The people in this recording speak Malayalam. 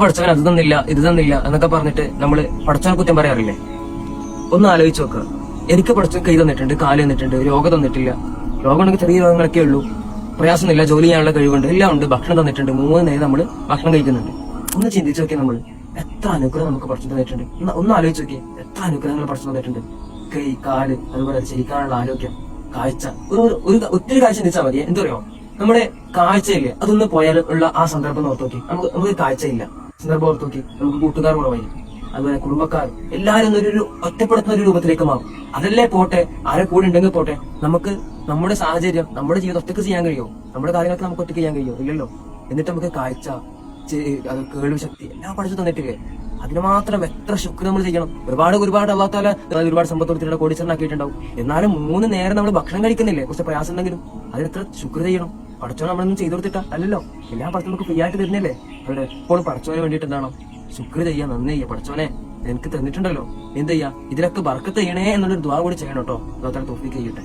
പഠിച്ചവൻ അത് തന്നില്ല ഇത് തന്നില്ല എന്നൊക്കെ പറഞ്ഞിട്ട് നമ്മള് പഠിച്ചവനെ കുറ്റം പറയാറില്ലേ? ഒന്ന് ആലോചിച്ച് നോക്കുക. എനിക്ക് പഠിച്ചവൻ കൈ തന്നിട്ടുണ്ട്, കാല് തന്നിട്ടുണ്ട്, രോഗം തന്നിട്ടില്ല. രോഗം ഉണ്ടെങ്കിൽ ചെറിയ രോഗങ്ങളൊക്കെ ഉള്ളൂ, പ്രയാസമൊന്നുമില്ല, ജോലി ചെയ്യാനുള്ള കഴിവുണ്ട്, എല്ലാം ഉണ്ട്. ഭക്ഷണം തന്നിട്ടുണ്ട്, 3 നേരം നമ്മള് ഭക്ഷണം കഴിക്കുന്നുണ്ട്. ഒന്ന് ചിന്തിച്ചു നോക്കിയാൽ നമ്മള് എത്ര അനുഗ്രഹം നമുക്ക് പഠിച്ചു തന്നിട്ടുണ്ട്. ഒന്ന് ആലോചിച്ച് നോക്കിയേ, എത്ര അനുഗ്രഹങ്ങൾ പഠിച്ചു തന്നിട്ടുണ്ട്. കൈ, കാല്, അതുപോലെ ശരിക്കാനുള്ള ആരോഗ്യം, കാഴ്ച. ഒത്തിരി കാഴ്ച ചിന്തിച്ചാൽ മതി. എന്താ പറയുക, നമ്മുടെ കാഴ്ചയില്ലേ അതൊന്ന് പോയാൽ ഉള്ള ആ സന്ദർഭം ഓർത്ത് നോക്കി. നമുക്ക് കാഴ്ചയില്ല, സന്ദർഭം ഓർത്ത് നോക്കി. നമുക്ക് കൂട്ടുകാർ കുറവായിരിക്കും, അതുപോലെ കുടുംബക്കാർ എല്ലാവരും ഒരു ഒറ്റപ്പെടുത്തുന്ന ഒരു രൂപത്തിലേക്ക് മാറും. അതല്ലേ പോട്ടെ, ആരെ കൂടെ ഉണ്ടെങ്കിൽ പോട്ടെ, നമുക്ക് നമ്മുടെ സാഹചര്യം, നമ്മുടെ ജീവിതം ഒറ്റക്ക് ചെയ്യാൻ കഴിയുമോ? നമ്മുടെ കാര്യങ്ങളൊക്കെ നമുക്ക് ഒറ്റയ്ക്ക് ചെയ്യാൻ കഴിയുമോ? ഇല്ലല്ലോ. എന്നിട്ട് നമുക്ക് കാഴ്ച, കേൾവി ശക്തി എല്ലാം പഠിച്ചു തന്നിട്ടില്ലേ? അതിന് മാത്രം എത്ര ശുക്ർ നമ്മൾ ചെയ്യണം. ഒരുപാട് അള്ളാഹുത്താല ഒരുപാട് സമ്പത്ത് കോടീശ്വരനാക്കിയിട്ടുണ്ടാവും. എന്നാലും 3 നേരം നമ്മൾ ഭക്ഷണം കഴിക്കുന്നില്ലേ? കുറച്ച് പ്രയാസം ഉണ്ടെങ്കിലും അതിന് എത്ര ശുക്ർ ചെയ്യണം. പഠിച്ചോ നമ്മളൊന്നും ചെയ്തു കൊടുത്തിട്ടാ അല്ലല്ലോ. എല്ലാം പഠിച്ചു നമുക്ക് ഫ്രീ ആയിട്ട് തരുന്നില്ലേ? അവിടെ എപ്പോഴും പഠിച്ചോനെ വേണ്ടിയിട്ട് എന്താണോ ശുക്ർ ചെയ്യാ, നന്ദി ചെയ്യാ. പഠിച്ചോനെ എനിക്ക് തന്നിട്ടുണ്ടല്ലോ, എന്ത് ചെയ്യാ, ഇതിലൊക്കെ ബർക്കത്ത് ചെയ്യണേ എന്നുള്ളൊരു ദുആ കൂടി ചെയ്യണം കേട്ടോ. അള്ളാഹു തൗഫീഖ് ചെയ്യട്ടെ.